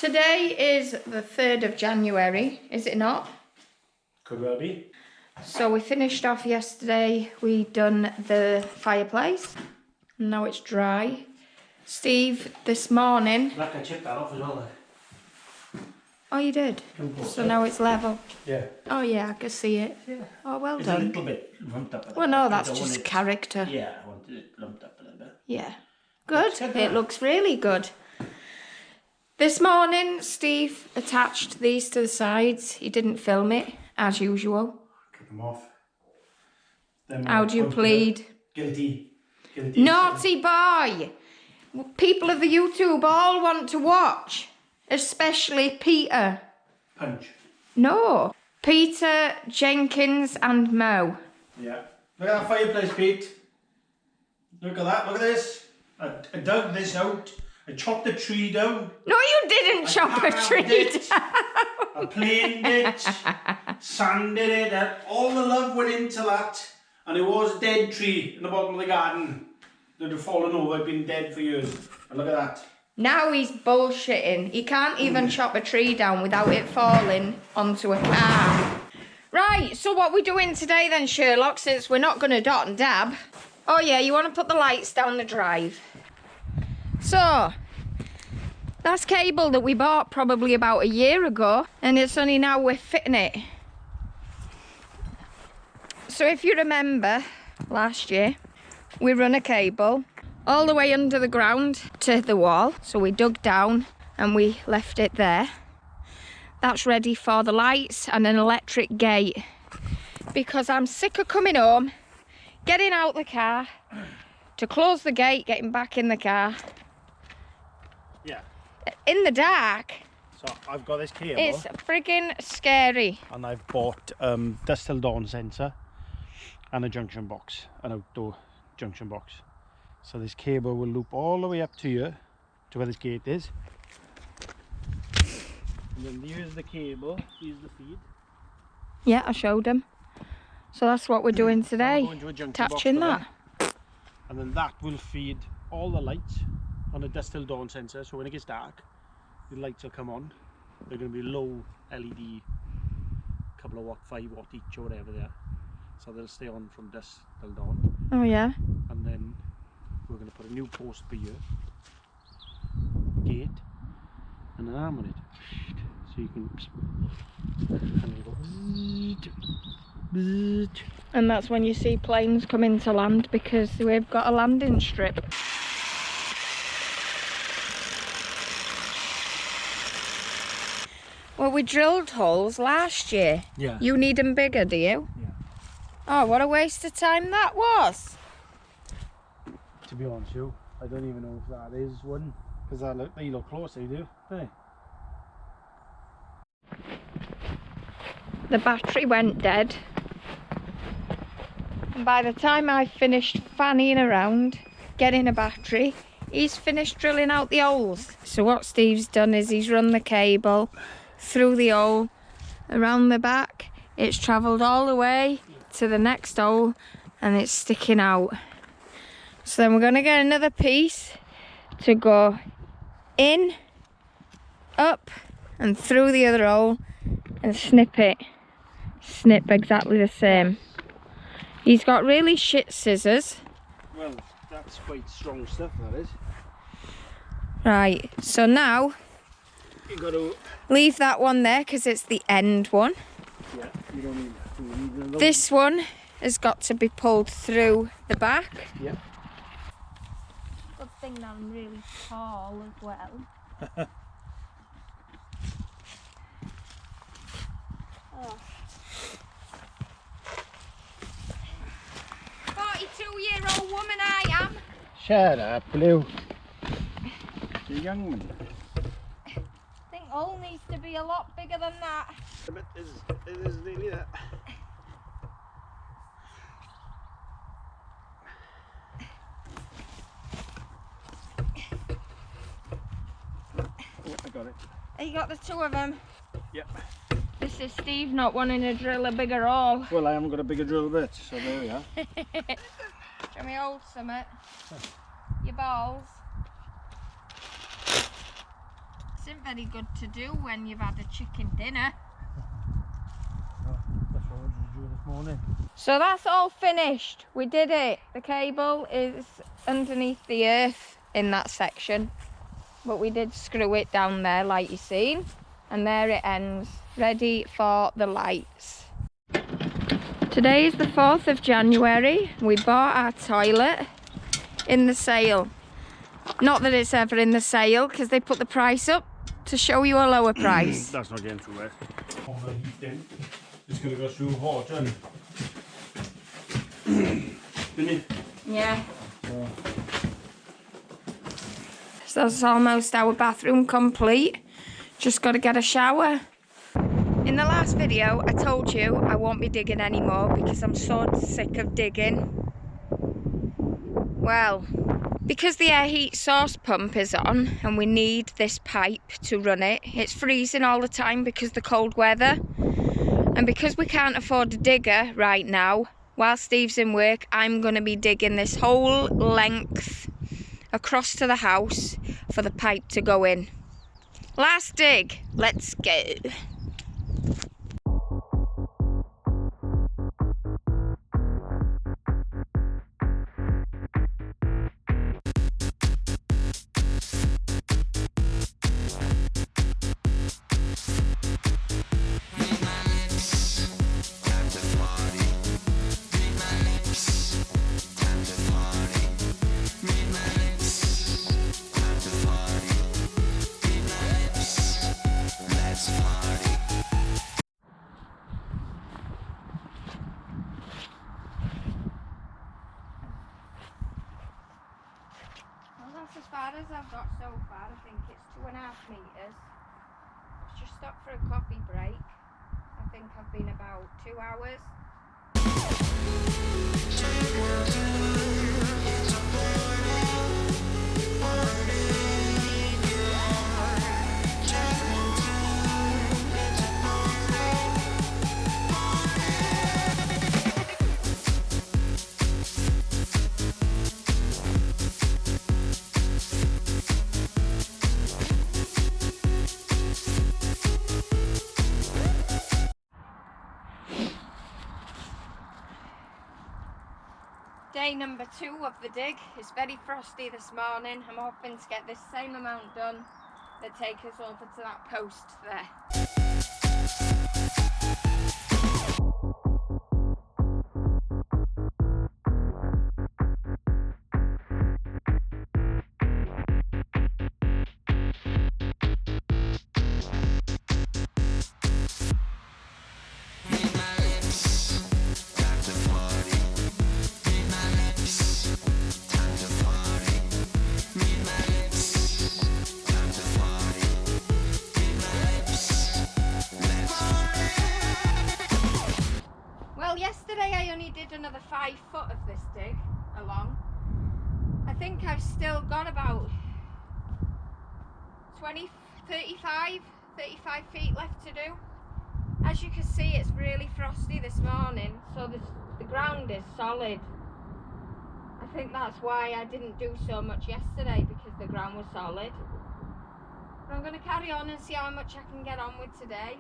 Today is the 3rd of January, is it not? Could well be. So we finished off yesterday, we done the fireplace, now it's dry. Steve, this morning... Like I chipped that off as well. Oh, you did? So now it's level? Yeah. Oh yeah, I can see it. Yeah. Oh, well It's done. a little bit lumped up. Well, no, that's just character. Yeah, I wanted it lumped up a little bit. Yeah. Good. It looks really good. This morning, Steve attached these to the sides. He didn't film it, as usual. Cut them off. How do you plead? Guilty. Naughty boy! People of the YouTube all want to watch. Especially Peter. Punch. No. Peter, Jenkins and Mo. Yeah. Look at that fireplace, Pete. Look at that. Look at this. I dug this out. I chopped the tree down. No, you didn't chop a tree down. I planed it, sanded it, and all the love went into that. And it was a dead tree in the bottom of the garden that had fallen over. It'd been dead for years. And look at that. Now he's bullshitting. He can't even chop a tree down without it falling onto a car. Right, so what we doing today then, Sherlock, since we're not going to dot and dab? Oh yeah, you want to put the lights down the drive. So, that's cable that we bought probably about a year ago, and it's only now we're fitting it. So if you remember, last year, we run a cable all the way under the ground to the wall. So we dug down and we left it there. That's ready for the lights and an electric gate. Because I'm sick of coming home, getting out the car, to close the gate, getting back in the car. Yeah. In the dark. So I've got this cable. It's friggin' scary. And I've bought dusk till dawn sensor and a junction box, an outdoor junction box. So this cable will loop all the way up to here, to where this gate is. And then here's the cable, here's the feed. Yeah, I showed him. So that's what we're doing today, attaching that. And then that will feed all the lights on a dusk till dawn sensor, so when it gets dark, the lights will come on. They're going to be low LED, couple of watt, 5 watt each or whatever they are. So they'll stay on from dusk till dawn. Oh yeah. And then we're going to put a new post per year, gate, and an arm on it. So you can, and you go, and that's when you see planes come into land, because we've got a landing strip. Well, we drilled holes last year. Yeah. You need them bigger, do you? Yeah. Oh, what a waste of time that was. To be honest with you, I don't even know if that is one, because they look close, they do. Hey. The battery went dead. And by the time I finished fanning around, getting a battery, he's finished drilling out the holes. So what Steve's done is he's run the cable through the hole, around the back. It's travelled all the way to the next hole and it's sticking out. So then we're going to get another piece to go in, up and through the other hole and snip it. Snip exactly the same. He's got really shit scissors. Well, that's quite strong stuff, that is. Right, so now You got to leave that one there because it's the end one. Yeah, you don't need that. You need this one has got to be pulled through the back. Yeah. Good thing that I'm really tall as well. Oh. 42-year-old woman I am. Shut up, Blue. You're a young one. I think hole needs to be a lot bigger than that. But it is nearly that. Oh, I got it. You got the two of them? Yep. This is Steve not wanting to drill a bigger hole. Well, I haven't got a bigger drill bit, so there we are. Show me hold summit. Your balls. This isn't very good to do when you've had a chicken dinner. That's what I wanted to do this morning. So that's all finished. We did it. The cable is underneath the earth in that section. But we did screw it down there like you've seen. And there it ends. Ready for the lights. Today is the 4th of January. We bought our toilet in the sale. Not that it's ever in the sale, because they put the price up to show you a lower price. That's not getting too wet. Overheating. It's going to go through water. Yeah. So that's almost our bathroom complete. Just got to get a shower. In the last video, I told you I won't be digging anymore because I'm so sick of digging. Well, because the air heat source pump is on and we need this pipe to run it, it's freezing all the time because of the cold weather. And because we can't afford a digger right now, while Steve's in work, I'm going to be digging this whole length across to the house for the pipe to go in. Last dig, let's go. That's as far as I've got so far. I think it's 2.5 meters. I've just stopped for a coffee break. I think I've been about 2 hours. Day number 2 of the dig. It's very frosty this morning. I'm hoping to get this same amount done that take us over to that post there. Yesterday I only did another 5 foot of this dig along. I think I've still got about 35 feet left to do. As you can see, it's really frosty this morning, so the ground is solid. I think that's why I didn't do so much yesterday, because the ground was solid. But I'm going to carry on and see how much I can get on with today.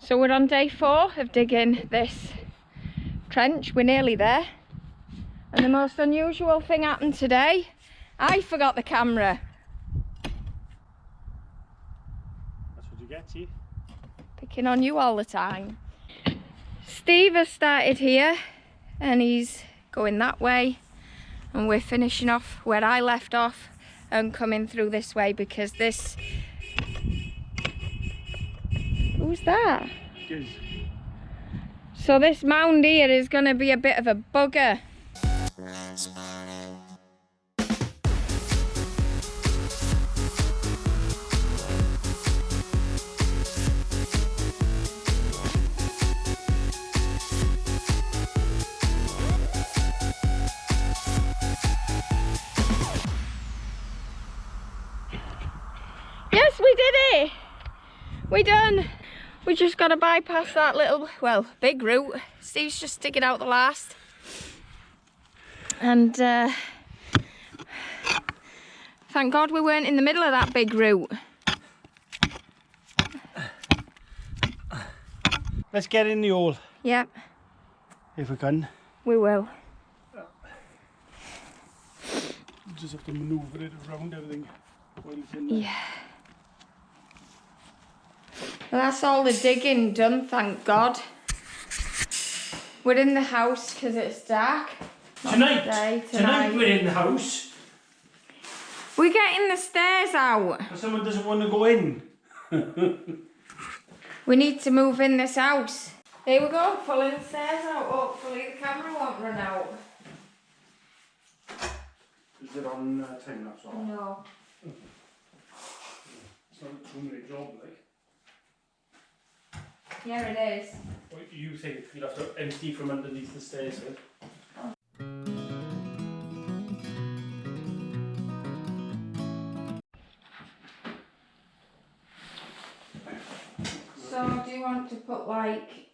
So we're on day 4 of digging this trench. We're nearly there. And the most unusual thing happened today. I forgot the camera. That's what you get, see? Picking on you all the time. Steve has started here and he's going that way. And we're finishing off where I left off and coming through this way, because this... Who's that? Good. So this mound here is going to be a bit of a bugger. Yes, we did it. We done. We just got to bypass that little, well, big route. Steve's just sticking out the last. And thank God we weren't in the middle of that big route. Let's get in the hole. Yep. If we can. We will. Just have to manoeuvre it around everything while it's in there. Yeah. Well, that's all the digging done, thank God. We're in the house because it's dark. Tonight we're in the house. We're getting the stairs out. But someone doesn't want to go in. We need to move in this house. Here we go, pulling the stairs out. Hopefully the camera won't run out. Is it on time lapse or? No. It's not a 2-minute job, like. Yeah, it is. What you think you'll have to empty from underneath the stairs, eh? So do you want to put like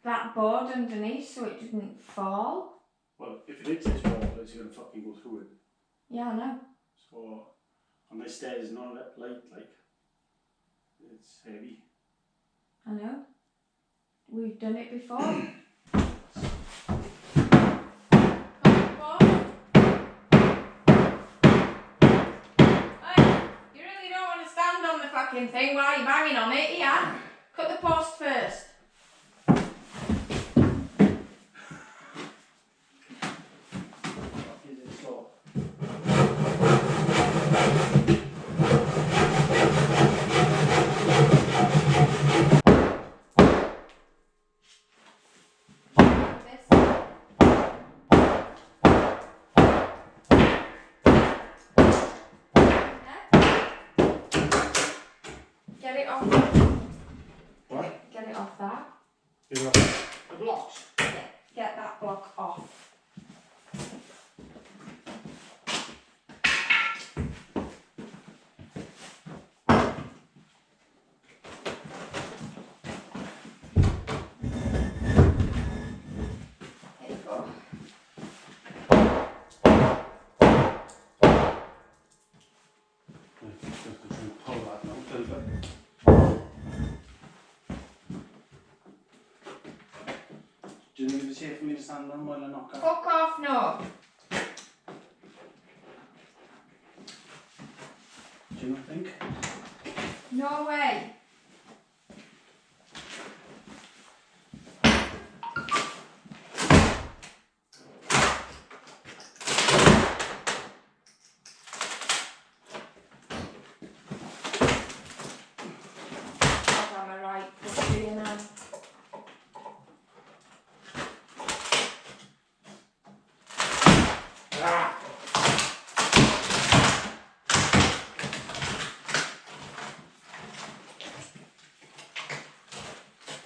that board underneath so it doesn't fall? Well, if it hits this wall, it's going to fucking go through it. Yeah, I know. So, on this stairs is not light, like. It's heavy. I know. We've done it before. Fucking thing while you're banging on it, yeah. Cut the post first. Get it off. What? Get it off that. Get it off the blocks? Yeah, get that block off. There you go. Pull that now, a little bit. Do you think it's safe for me to stand on while I knock out? Fuck off, no. Do you not think? No way. I'm a right pussy, you know.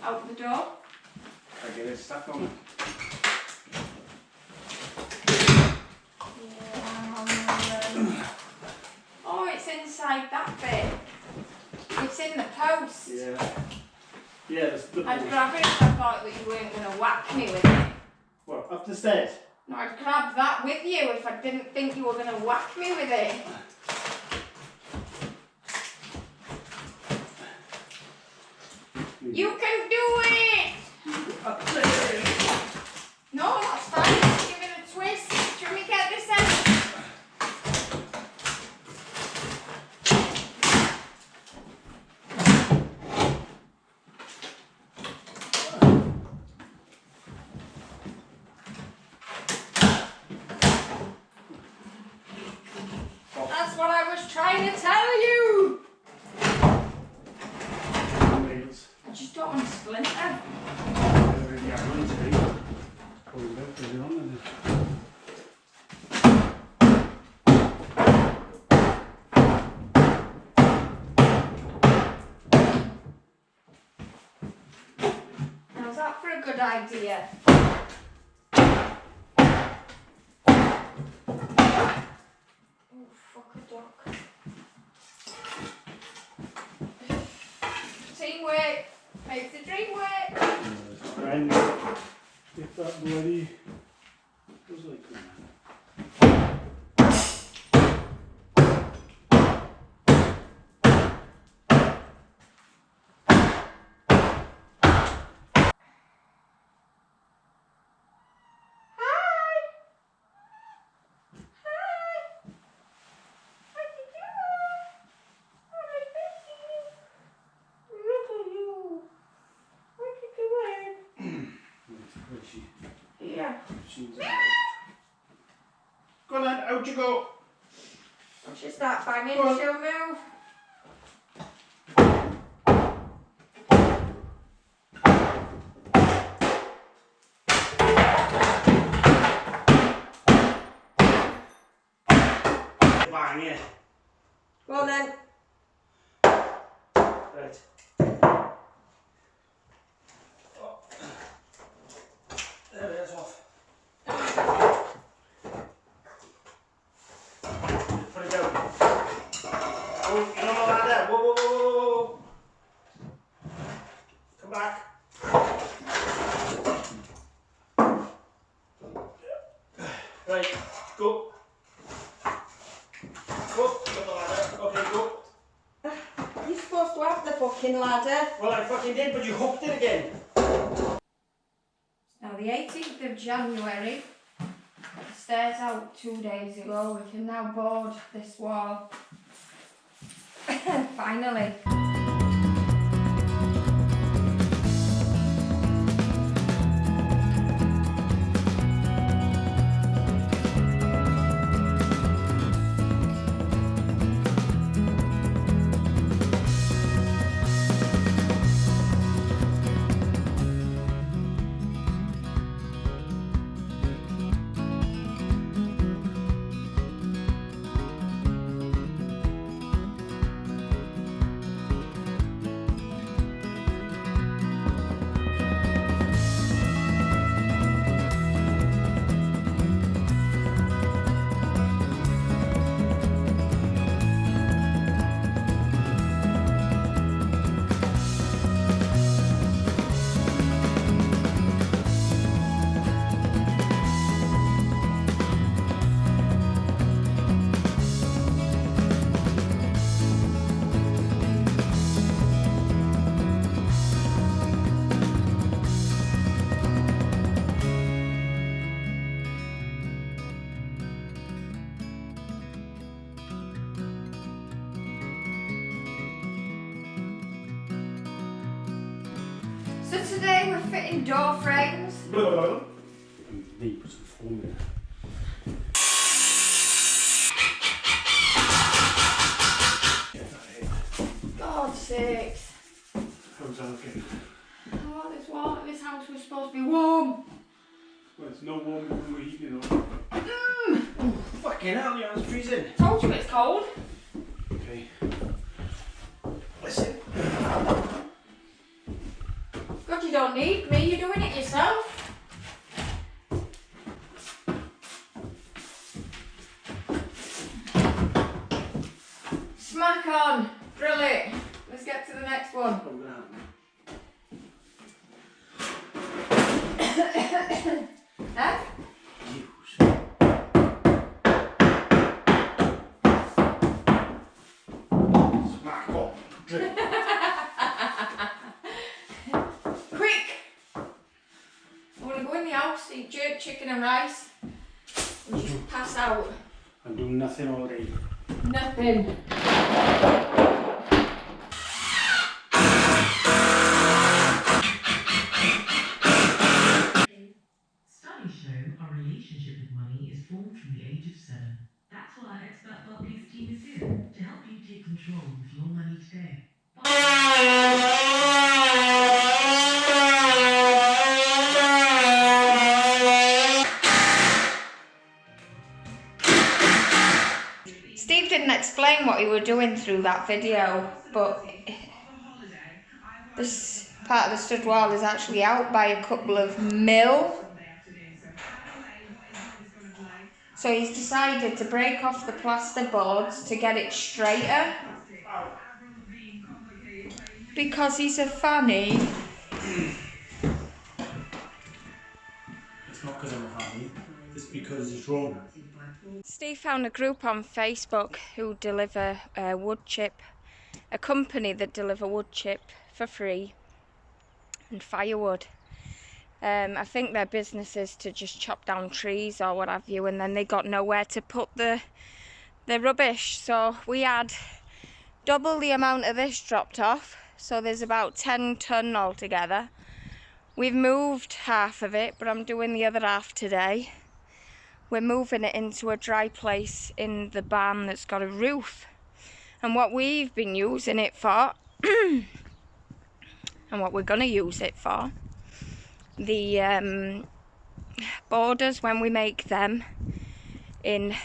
Out the door. I get it stuck on it. Oh, it's inside that bit. It's in the post. Yeah. Yeah, that's the I'd grab it if I thought that you weren't going to whack me with it. What, up the stairs? No, I'd grab that with you if I didn't think you were going to whack me with it. You can do it! No, that's fine. Just give it a twist. Should we get this out? That's what I was trying to tell you! Nails. I just don't want to splinter. They're really ugly today. Cold out, put it on and How's that for a good idea? Oh, fuck a duck. work. Makes the dream work. And if that bloody goes like that. Yeah. Go on then, out you go. Once you start banging, Go on. she'll move. Bang it. Go on then. Right. Oh. There it is off. Put it down. Oh, you're not allowed that. Whoa, whoa, whoa, whoa, whoa. Come back. Right, go. Go. Got the ladder. Okay, go. You're supposed to have the fucking ladder. Well, I fucking did, but you hooked it again. Now the 18th of January, the stairs out 2 days ago, we can now board this wall. Finally. So today we're fitting door frames. Need put some foam in. God's sakes. How's that looking? Oh, this house was supposed to be warm. Well, it's no warmer than we're heating up. Fucking hell, your hand's freezing. Told you it's cold. Okay. Listen. God, you don't need me, you're doing it yourself. Smack on, drill it. Let's get to the next one. I'm gonna have Huh? use. Smack on. Drink. Quick! I want to go in the house, eat jerk chicken and rice, and just pass out. I'm doing nothing all day. Nothing. Studies show our relationship with money is formed from the age of 7. That's why our expert Barclays team is here to help you take control of your money today. Steve didn't explain what he was doing through that video, but this part of the stud wall is actually out by a couple of mil. So he's decided to break off the plaster boards to get it straighter. because he's a fanny. It's not because I'm a fanny, it's because it's wrong. Steve found a group on Facebook who deliver wood chip, a company that deliver wood chip for free and firewood. I think their business is to just chop down trees or what have you, and then they got nowhere to put the rubbish. So we had double the amount of this dropped off, so there's about 10 tonne altogether. We've moved half of it, but I'm doing the other half today. We're moving it into a dry place in the barn that's got a roof. And what we've been using it for, and what we're going to use it for, the borders, when we make them in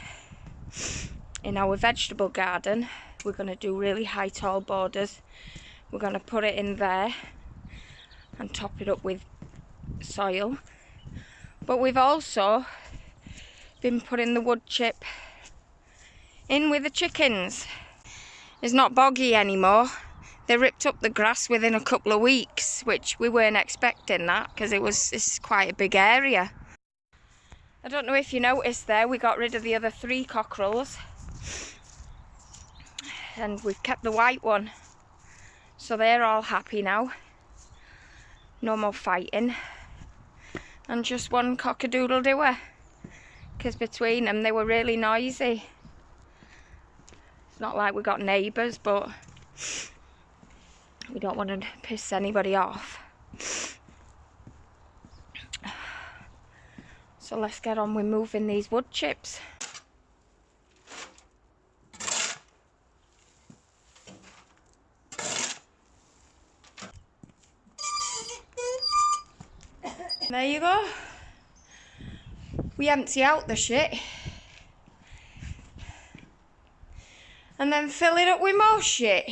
our vegetable garden, we're going to do really high tall borders. We're going to put it in there and top it up with soil. But we've also been putting the wood chip in with the chickens. It's not boggy anymore. They ripped up the grass within a couple of weeks, which we weren't expecting that, because it's quite a big area. I don't know if you noticed there, we got rid of the other 3 cockerels and we've kept the white one, so they're all happy now. No more fighting, and just one cockadoodle-doer, because between them they were really noisy. It's not like we got neighbours, but we don't want to piss anybody off. So let's get on with moving these wood chips. There you go. We empty out the shit and then fill it up with more shit.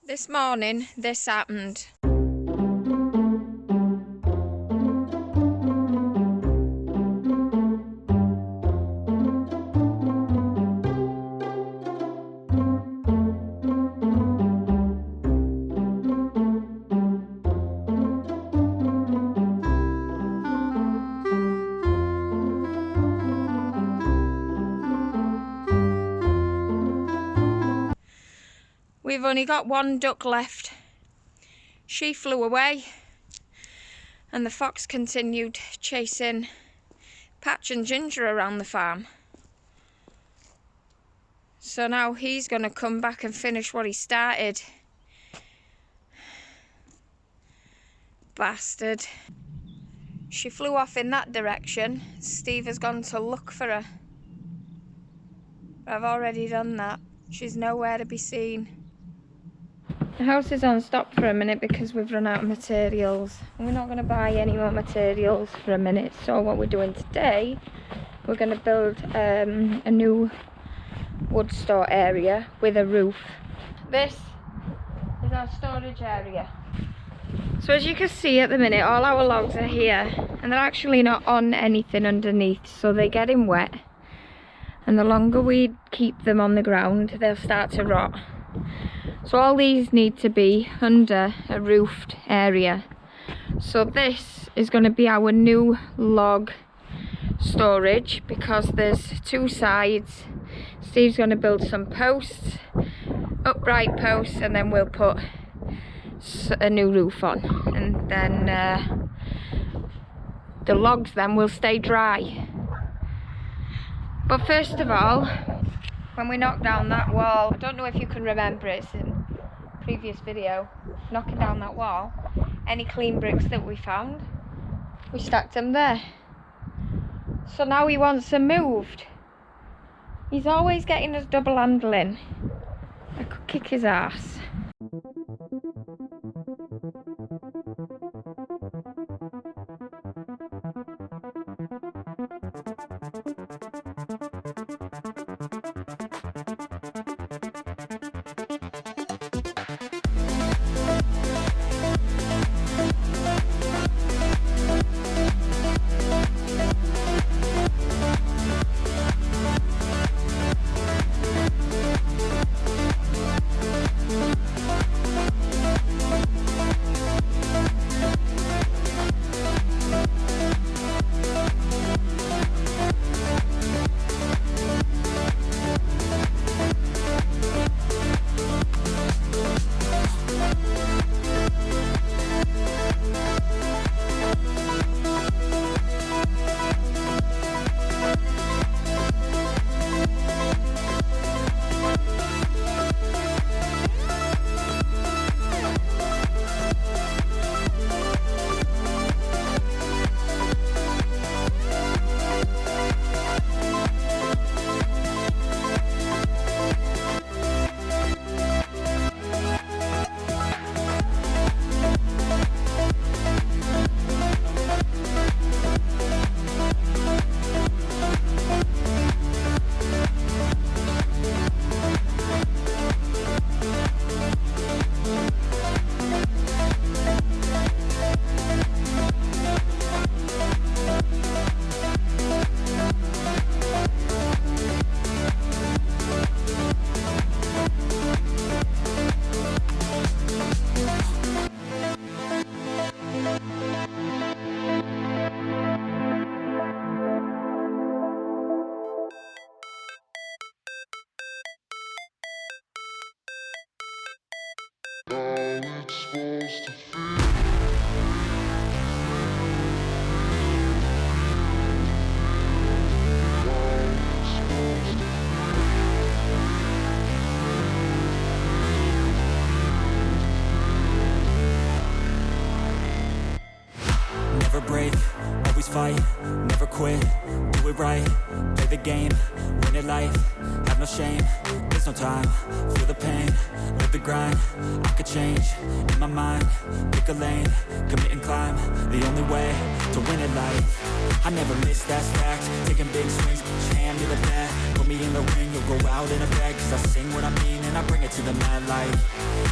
This morning, this happened. We've only got one duck left. She flew away and the fox continued chasing Patch and Ginger around the farm. So now he's going to come back and finish what he started. Bastard. She flew off in that direction. Steve has gone to look for her. I've already done that. She's nowhere to be seen. The house is on stop for a minute because we've run out of materials. We're not going to buy any more materials for a minute. So what we're doing today, we're going to build a new wood store area with a roof. This is our storage area. So as you can see at the minute, all our logs are here and they're actually not on anything underneath, so they're getting wet. And the longer we keep them on the ground, they'll start to rot. So all these need to be under a roofed area. So this is going to be our new log storage because there's 2 sides. Steve's going to build some posts, upright posts, and then we'll put a new roof on. And then the logs then will stay dry. But first of all, when we knock down that wall, I don't know if you can remember it, it's in a previous video, knocking down that wall, any clean bricks that we found, we stacked them there. So now he wants them moved. He's always getting us double handling. I could kick his ass. break, always fight, never quit, do it right, play the game, win it life, have no shame, there's no time, feel the pain, live the grind, I could change, in my mind, pick a lane, commit and climb, the only way to win it life, I never miss, that's fact, taking big swings, put your hand to the bat, put me in the ring, you'll go out in a bag, cause I sing what I mean and I bring it to the mad light,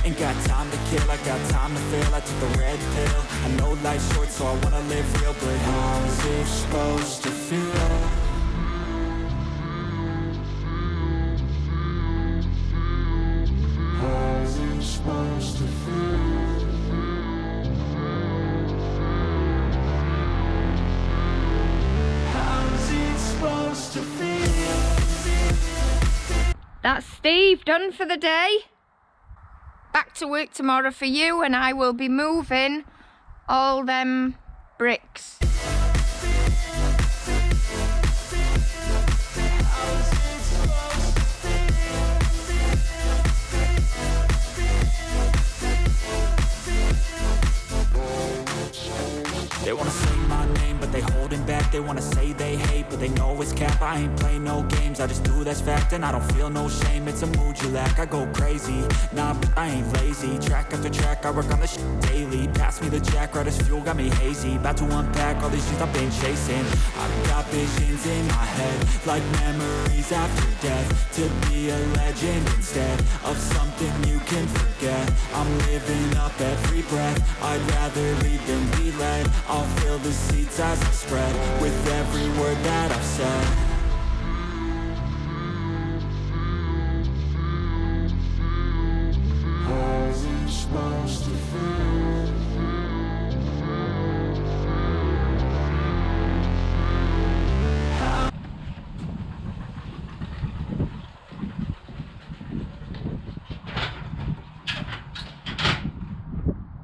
ain't got time to kill, I got time to feel, I took the red pill, I know life's short so I wanna live real, but how's it supposed to feel? How's it supposed to feel? How's it supposed to feel? That's Steve done for the day. Back to work tomorrow for you, and I will be moving all them bricks. They wanna say my name, but they holding back. They wanna say they hate, but they know it's cap. I ain't play no games, I just do that's fact. And I don't feel no shame, it's a mood you lack. I go crazy, nah, but I ain't lazy. Track after track, I work on the shit daily. Pass me the jack, right as fuel, got me hazy. About to unpack all these things I've been chasing. I've got visions in my head, like memories after death. To be a legend instead of something you can forget. I'm living up every breath, I'd rather lead than be led. I'll fill the seats as I spread with every word that I've said. How's it supposed to feel?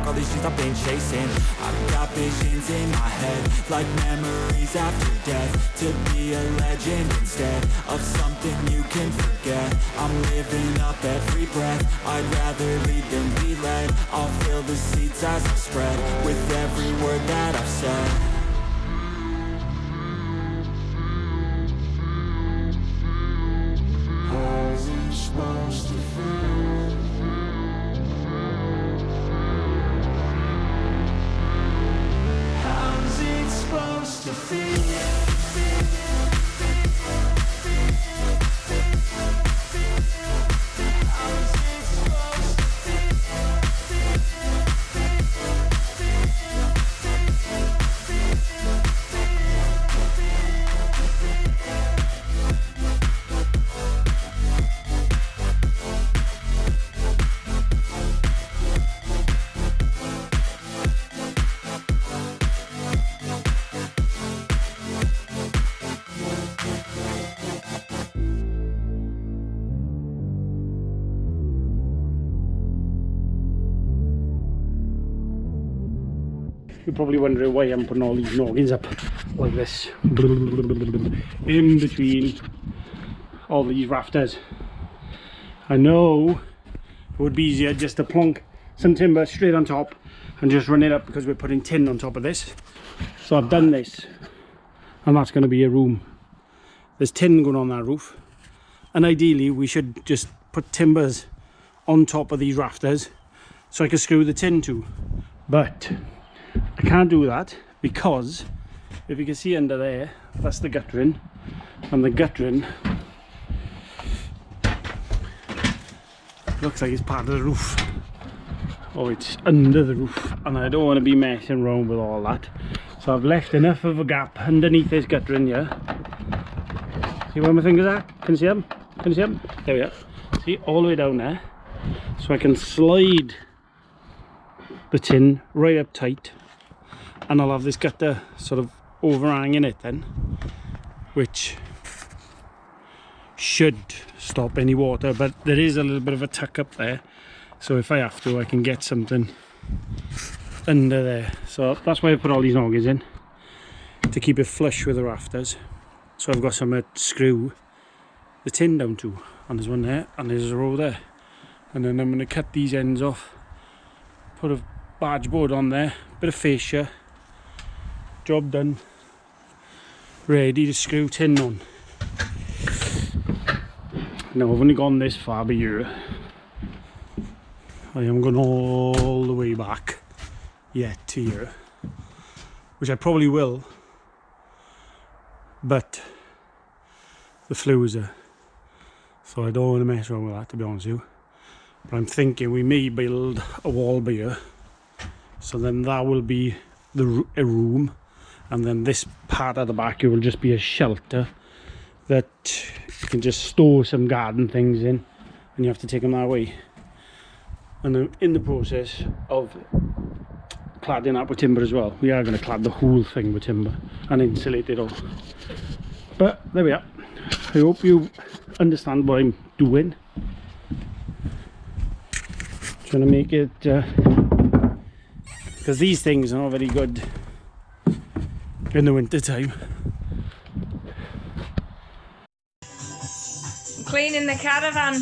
All these things I've been chasing, I've got visions in my head, like memories after death. To be a legend instead of something you can forget. I'm living up every breath, I'd rather lead than be led. I'll fill the seats as I spread with every word that I've said. How's it supposed to feel? How's it supposed to feel? You're probably wondering why I'm putting all these noggins up like this in between all these rafters. I know it would be easier just to plonk some timber straight on top and just run it up because we're putting tin on top of this. So I've done this, and that's going to be a room. There's tin going on that roof, and ideally we should just put timbers on top of these rafters so I can screw the tin to, but I can't do that because if you can see under there, that's the guttering, and the guttering looks like it's part of the roof. Oh, it's under the roof, and I don't want to be messing around with all that. So I've left enough of a gap underneath this guttering here. See where my fingers are? Can you see them? Can you see them? There we are. See, all the way down there. So I can slide the tin right up tight, and I'll have this gutter sort of overhanging it then, which should stop any water, but there is a little bit of a tuck up there, so if I have to I can get something under there. So that's why I put all these noggins in, to keep it flush with the rafters. So I've got somewhere to screw the tin down to, and there's one there and there's a row there, and then I'm going to cut these ends off, put a barge board on there, bit of fascia, job done. Ready to screw tin on. Now I've only gone this far by here. I am going all the way back yet to here, which I probably will, but the flues are, so I don't want to mess around with that, to be honest with you. But I'm thinking we may build a wall by here, so then that will be a room, and then this part at the back it will just be a shelter that you can just store some garden things in, and you have to take them that way. And I'm in the process of cladding that with timber as well. We are going to clad the whole thing with timber and insulate it all. But there we are. I hope you understand what I'm doing. Trying to make it, because these things are not very good in the winter time. I'm cleaning the caravan.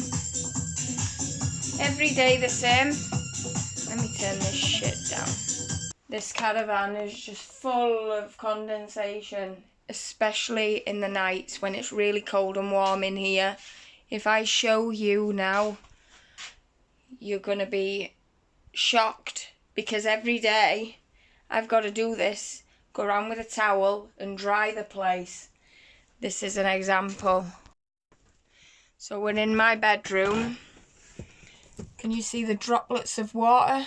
Every day the same. Let me turn this shit down. This caravan is just full of condensation, especially in the nights when it's really cold and warm in here. If I show you now, you're going to be shocked, because every day I've got to do this, go around with a towel and dry the place. This is an example. So we're in my bedroom. Can you see the droplets of water?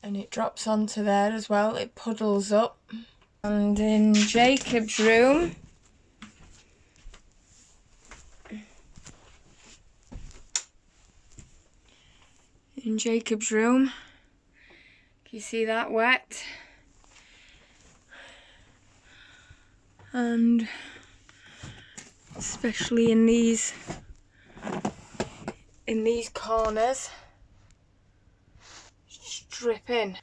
And it drops onto there as well, it puddles up. And in Jacob's room, can you see that wet? And especially in these corners, it's dripping.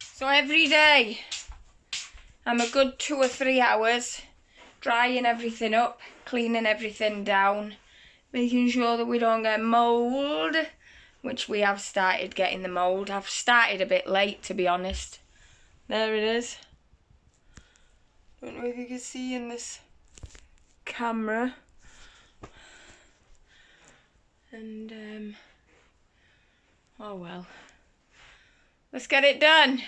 So every day I'm a good 2 or 3 hours drying everything up, cleaning everything down, making sure that we don't get mould, which we have started getting the mould. I've started a bit late, to be honest. There it is. Don't know if you can see in this camera. And oh well, let's get it done.